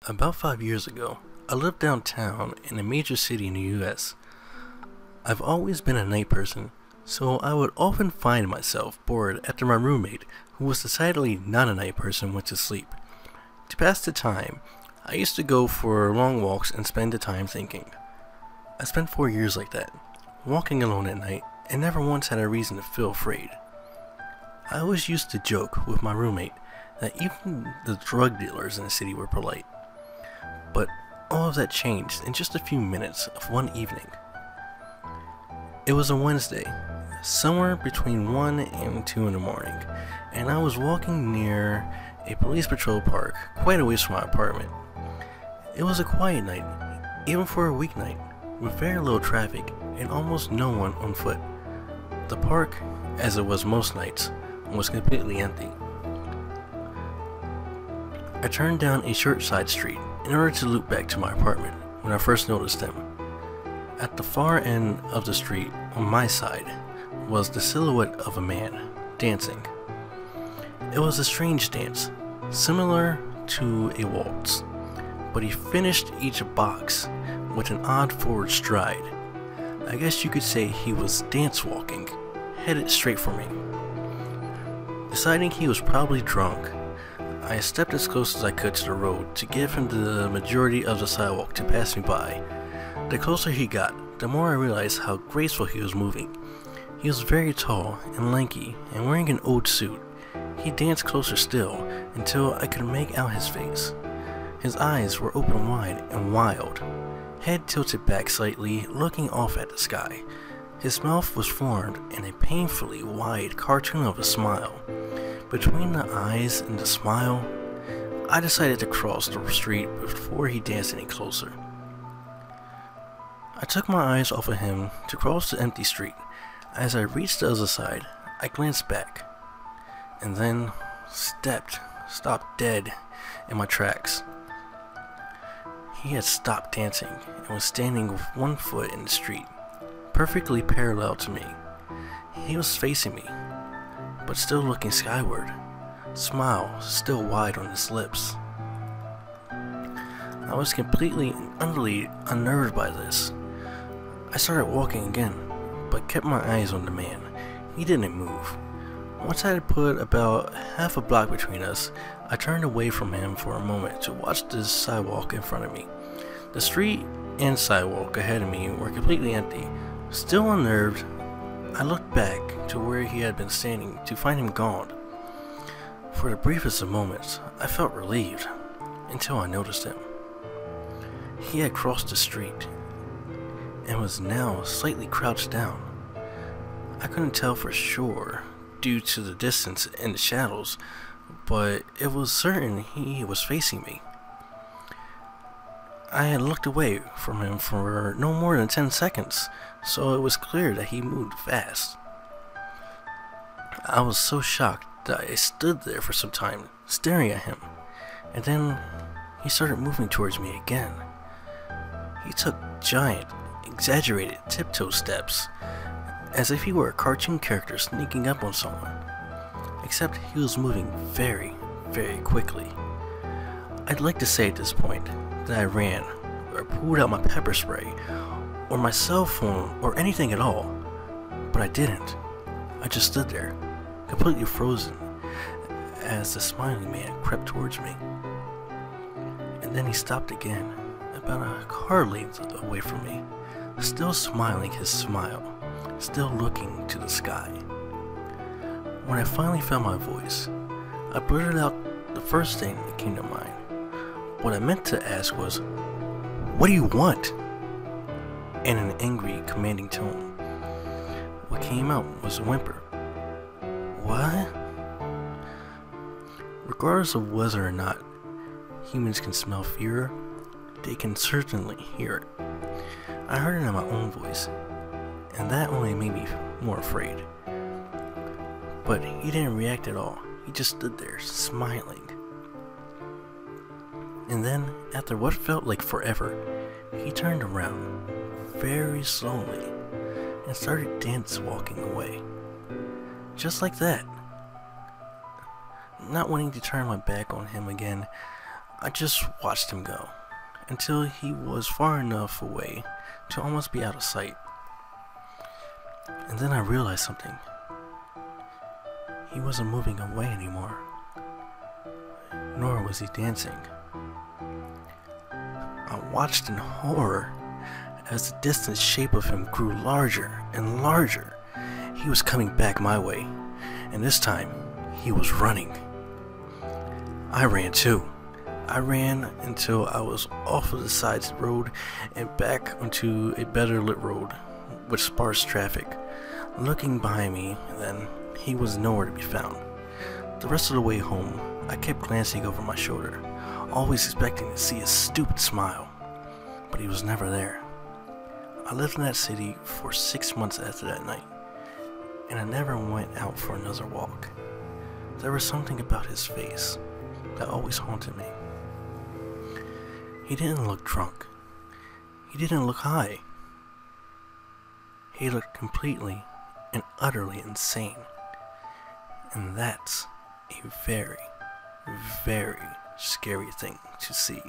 About 5 years ago, I lived downtown in a major city in the US. I've always been a night person, so I would often find myself bored after my roommate, who was decidedly not a night person, went to sleep. To pass the time, I used to go for long walks and spend the time thinking. I spent 4 years like that, walking alone at night, and never once had a reason to feel afraid. I always used to joke with my roommate that even the drug dealers in the city were polite. But all of that changed in just a few minutes of one evening. It was a Wednesday, somewhere between 1 and 2 in the morning, and I was walking near a police patrol park quite a ways from my apartment. It was a quiet night, even for a weeknight, with very little traffic and almost no one on foot. The park, as it was most nights, was completely empty. I turned down a short side street in order to loop back to my apartment when I first noticed him. At the far end of the street, on my side, was the silhouette of a man dancing. It was a strange dance, similar to a waltz, but he finished each box with an odd forward stride. I guess you could say he was dance walking, headed straight for me. Deciding he was probably drunk, I stepped as close as I could to the road to give him the majority of the sidewalk to pass me by. The closer he got, the more I realized how graceful he was moving. He was very tall and lanky and wearing an old suit. He danced closer still until I could make out his face. His eyes were open wide and wild, head tilted back slightly, looking off at the sky. His mouth was formed in a painfully wide cartoon of a smile. Between the eyes and the smile, I decided to cross the street before he danced any closer. I took my eyes off of him to cross the empty street. As I reached the other side, I glanced back, and then stopped dead in my tracks. He had stopped dancing and was standing with one foot in the street, perfectly parallel to me. He was facing me, but still looking skyward, smile still wide on his lips. I was completely and utterly unnerved by this. I started walking again, but kept my eyes on the man. He didn't move. Once I had put about half a block between us, I turned away from him for a moment to watch the sidewalk in front of me. The street and sidewalk ahead of me were completely empty. Still unnerved, I looked back to where he had been standing to find him gone. For the briefest of moments, I felt relieved, until I noticed him. He had crossed the street, and was now slightly crouched down. I couldn't tell for sure, due to the distance and the shadows, but it was certain he was facing me. I had looked away from him for no more than 10 seconds, so it was clear that he moved fast. I was so shocked that I stood there for some time, staring at him, and then he started moving towards me again. He took giant, exaggerated tiptoe steps, as if he were a cartoon character sneaking up on someone, except he was moving very, very quickly. I'd like to say at this point that I ran, or pulled out my pepper spray, or my cell phone, or anything at all, but I didn't. I just stood there, completely frozen, as the smiling man crept towards me. And then he stopped again, about a car length away from me, still smiling his smile, still looking to the sky. When I finally found my voice, I blurted out the first thing that came to mind. What I meant to ask was, "What do you want?" in an angry, commanding tone. What came out was a whimper. "What?" Regardless of whether or not humans can smell fear, they can certainly hear it. I heard it in my own voice, and that only made me more afraid. But he didn't react at all. He just stood there, smiling. And then, after what felt like forever, he turned around, very slowly, and started dance walking away. Just like that. Not wanting to turn my back on him again, I just watched him go until he was far enough away to almost be out of sight. And then I realized something. He wasn't moving away anymore, nor was he dancing. I watched in horror as the distant shape of him grew larger and larger. He was coming back my way, and this time he was running. I ran too. I ran until I was off of the side road and back onto a better lit road with sparse traffic. Looking behind me, then, he was nowhere to be found. The rest of the way home, I kept glancing over my shoulder, always expecting to see a stupid smile, but he was never there. I lived in that city for 6 months after that night, and I never went out for another walk. There was something about his face that always haunted me. He didn't look drunk. He didn't look high. He looked completely and utterly insane. And that's a very, very scary thing to see.